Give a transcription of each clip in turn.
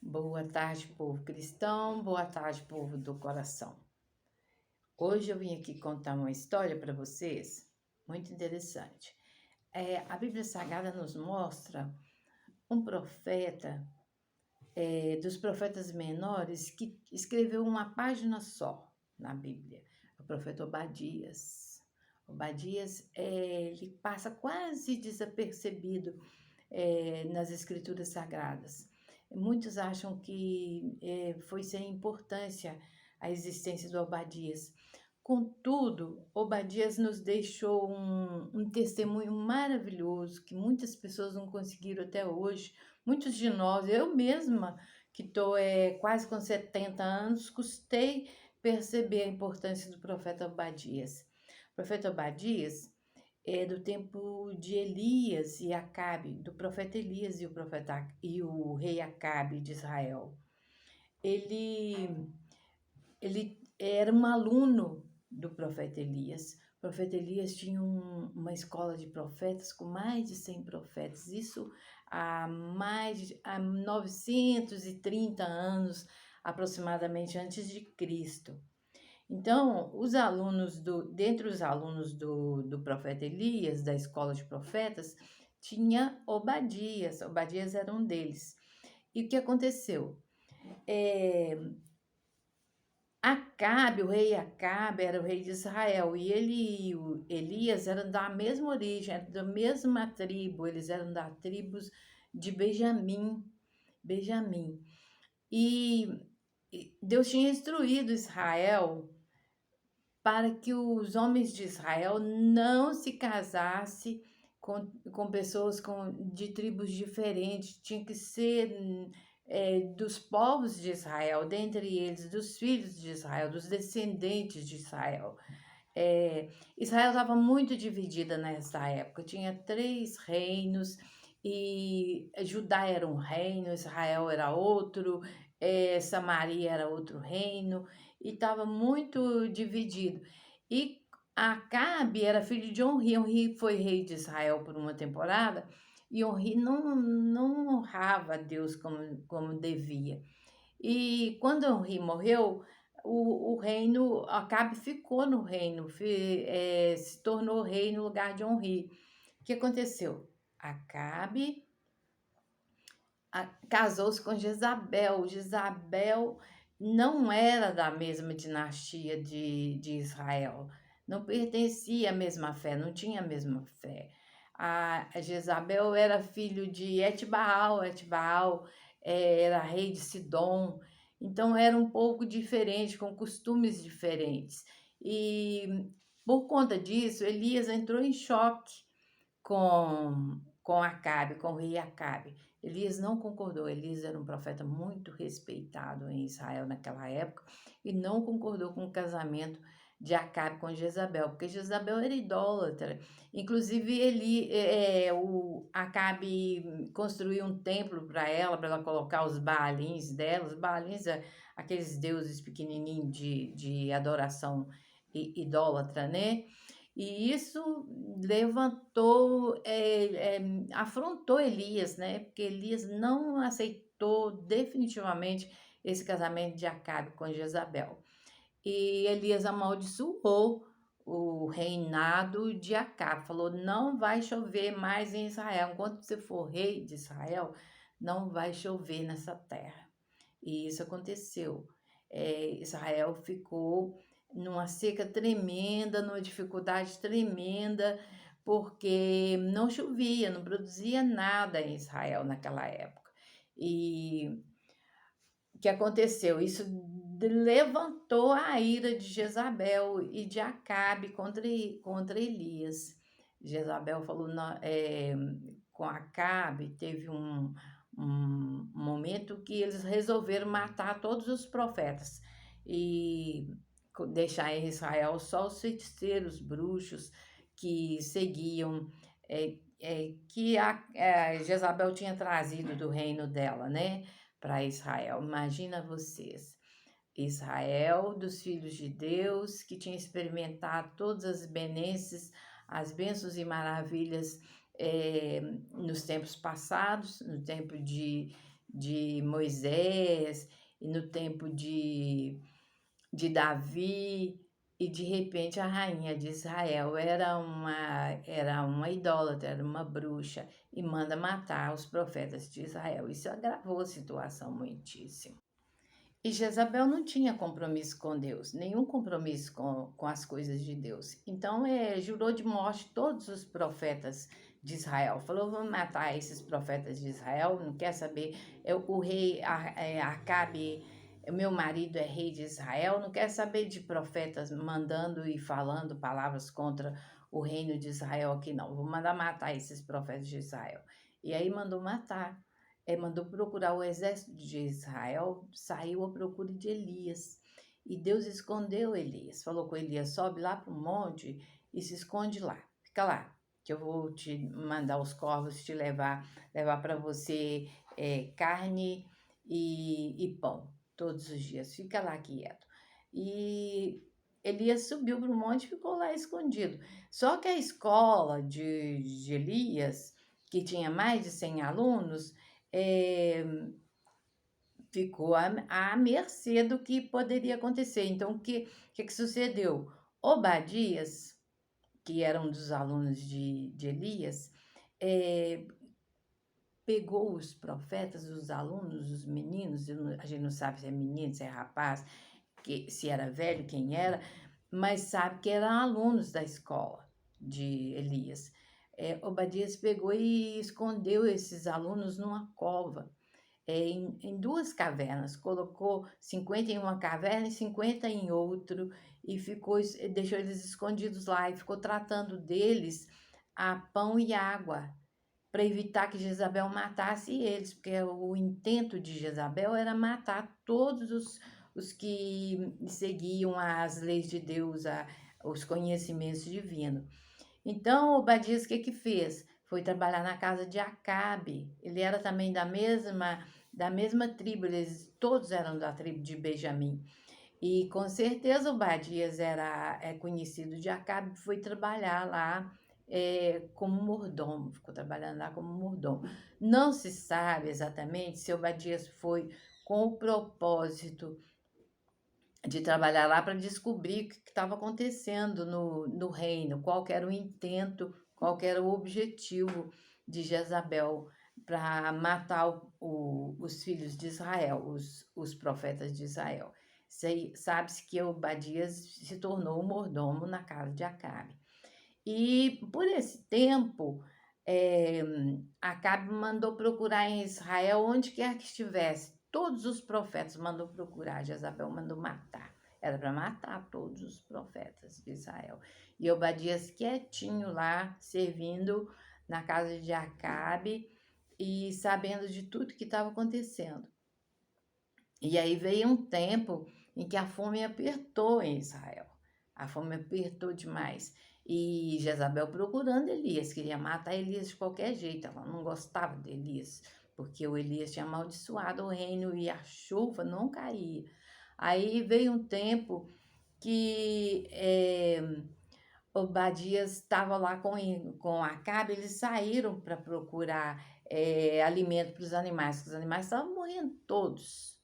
Boa tarde, povo cristão. Boa tarde, povo do coração. Hoje eu vim aqui contar uma história para vocês muito interessante. A Bíblia Sagrada nos mostra um profeta, dos profetas menores, que escreveu uma página só na Bíblia, o profeta Obadias. Obadias, ele passa quase desapercebido nas escrituras sagradas. Muitos acham que foi sem importância a existência do Obadias. Contudo, Obadias nos deixou um testemunho maravilhoso que muitas pessoas não conseguiram até hoje. Muitos de nós, eu mesma, que estou quase com 70 anos, custei perceber a importância do profeta Obadias. O profeta Obadias é do tempo de Elias e Acabe, do profeta Elias e o rei Acabe de Israel. Ele, ele era um aluno do profeta Elias. O profeta Elias tinha uma escola de profetas com mais de 100 profetas. Isso há 930 anos aproximadamente antes de Cristo. Então, dentre os alunos do profeta Elias, da escola de profetas, tinha Obadias. Obadias era um deles. E o que aconteceu? É, Acabe, o rei Acabe, era o rei de Israel, e ele e o Elias eram da mesma origem, eram da mesma tribo, eles eram da tribos de Benjamim. Benjamim. E Deus tinha instruído Israel para que os homens de Israel não se casassem com pessoas de tribos diferentes, tinha que ser dos povos de Israel, dentre eles, dos filhos de Israel, dos descendentes de Israel. Israel estava muito dividida nessa época, tinha 3 reinos, e Judá era um reino, Israel era outro, Samaria era outro reino, e estava muito dividido. E Acabe era filho de Onri. Onri foi rei de Israel por uma temporada, e Onri não honrava a Deus como devia. E quando Onri morreu, o reino, Acabe ficou no reino, se tornou rei no lugar de Onri. O que aconteceu? Acabe casou-se com Jezabel. Jezabel não era da mesma dinastia de Israel, não pertencia à mesma fé, não tinha a mesma fé. A Jezabel era filho de Etbaal, Etbaal era rei de Sidom, então era um pouco diferente, com costumes diferentes. E por conta disso, Elias entrou em choque com Acabe, com o rei Acabe. Elias não concordou. Elias era um profeta muito respeitado em Israel naquela época e não concordou com o casamento de Acabe com Jezabel, porque Jezabel era idólatra. Inclusive, o Acabe construiu um templo para ela colocar os Baalins dela. Os Baalins aqueles deuses pequenininhos de adoração idólatra, né? E isso afrontou Elias, né? Porque Elias não aceitou definitivamente esse casamento de Acabe com Jezabel. E Elias amaldiçoou o reinado de Acabe, falou: não vai chover mais em Israel, enquanto você for rei de Israel, não vai chover nessa terra. E isso aconteceu. Israel ficou numa seca tremenda, numa dificuldade tremenda, porque não chovia, não produzia nada em Israel naquela época. E o que aconteceu? Isso levantou a ira de Jezabel e de Acabe contra Elias. Jezabel falou com Acabe, teve um momento que eles resolveram matar todos os profetas e deixar em Israel só os feiticeiros, bruxos que seguiam, que Jezabel tinha trazido do reino dela, né, para Israel. Imagina vocês, Israel, dos filhos de Deus, que tinha experimentado todas as bênçãos e maravilhas nos tempos passados, no tempo de Moisés e no tempo de Davi, e de repente a rainha de Israel era uma idólatra, era uma bruxa, e manda matar os profetas de Israel. Isso agravou a situação muitíssimo. E Jezabel não tinha compromisso com Deus, nenhum compromisso com as coisas de Deus. Então, jurou de morte todos os profetas de Israel. Falou, vamos matar esses profetas de Israel, não quer saber. O rei Acabe, meu marido é rei de Israel, não quer saber de profetas mandando e falando palavras contra o reino de Israel aqui, não. Vou mandar matar esses profetas de Israel. E aí mandou matar. Mandou procurar o exército de Israel, saiu à procura de Elias. E Deus escondeu Elias. Falou com Elias, sobe lá para o monte e se esconde lá. Fica lá, que eu vou te mandar os corvos te levar para você carne e pão todos os dias. Fica lá quieto. E Elias subiu para o monte e ficou lá escondido. Só que a escola de Elias, que tinha mais de 100 alunos, ficou à mercê do que poderia acontecer. Então, o que sucedeu? Obadias, que era um dos alunos de Elias, pegou os profetas, os alunos, os meninos, a gente não sabe se é menino, se é rapaz, se era velho, quem era, mas sabe que eram alunos da escola de Elias. Obadias pegou e escondeu esses alunos numa cova, em 2 cavernas, colocou 50 em uma caverna e 50 em outro, e deixou eles escondidos lá, e ficou tratando deles a pão e água, para evitar que Jezabel matasse eles, porque o intento de Jezabel era matar todos os que seguiam as leis de Deus, os conhecimentos divinos. Então, Obadias, o que fez? Foi trabalhar na casa de Acabe. Ele era também da mesma tribo, eles todos eram da tribo de Benjamim. E com certeza Obadias é conhecido de Acabe, foi trabalhar lá como mordomo, ficou trabalhando lá como mordomo. Não se sabe exatamente se Obadias foi com o propósito de trabalhar lá para descobrir o que estava acontecendo no reino, qual que era o intento, qual que era o objetivo de Jezabel para matar os filhos de Israel, os profetas de Israel. Sabe-se que Obadias se tornou mordomo na casa de Acabe. E por esse tempo, Acabe mandou procurar em Israel, onde quer que estivesse, todos os profetas mandou procurar, Jezabel mandou matar. Era para matar todos os profetas de Israel. E Obadias quietinho lá, servindo na casa de Acabe e sabendo de tudo que estava acontecendo. E aí veio um tempo em que a fome apertou em Israel. A fome apertou demais. E Jezabel procurando Elias, queria matar Elias de qualquer jeito. Ela não gostava de Elias, porque o Elias tinha amaldiçoado o reino e a chuva não caía. Aí veio um tempo que Obadias estava lá com Acabe, eles saíram para procurar alimento para os animais, porque os animais estavam morrendo todos.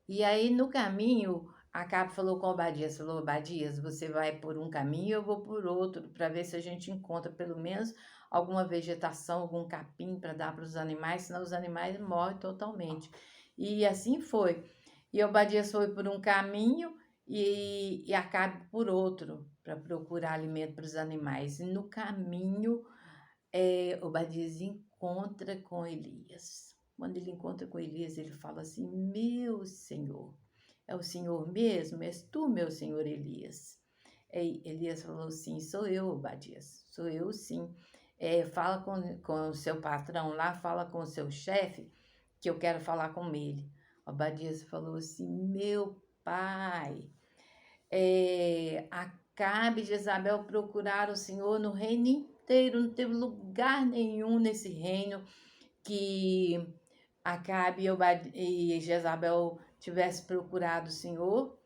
E aí, no caminho, Acabe falou com Obadias, falou, Obadias, você vai por um caminho, eu vou por outro, para ver se a gente encontra pelo menos alguma vegetação, algum capim para dar para os animais, senão os animais morrem totalmente. E assim foi. E Obadias foi por um caminho e Acabe por outro, para procurar alimento para os animais. E no caminho, Obadias encontra com Elias. Quando ele encontra com Elias, ele fala assim, meu Senhor, é o Senhor mesmo? És tu, meu Senhor Elias? Elias falou assim, sou eu, Obadias, sou eu sim. Fala com o seu patrão lá, fala com o seu chefe, que eu quero falar com ele. Obadias falou assim, meu pai, Acabe e Jezabel procuraram o Senhor no reino inteiro, não teve lugar nenhum nesse reino que Acabe e Jezabel tivesse procurado o Senhor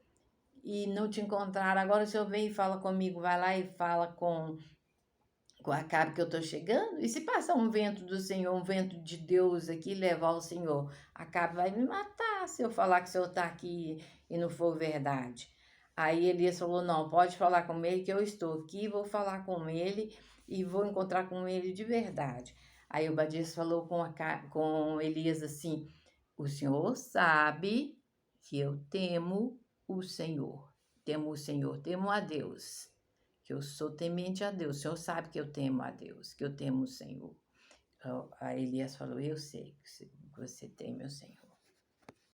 e não te encontraram. Agora o Senhor vem e fala comigo, vai lá e fala com com Acabe que eu estou chegando? E se passar um vento do Senhor, um vento de Deus aqui, levar o Senhor? Acabe vai me matar se eu falar que o Senhor está aqui e não for verdade. Aí Elias falou, não, pode falar com ele que eu estou aqui, vou falar com ele e vou encontrar com ele de verdade. Aí Obadias falou com Elias assim, o Senhor sabe que eu temo o Senhor, temo a Deus, que eu sou temente a Deus. O Senhor sabe que eu temo a Deus, que eu temo o Senhor. Aí Elias falou, eu sei que você teme o Senhor.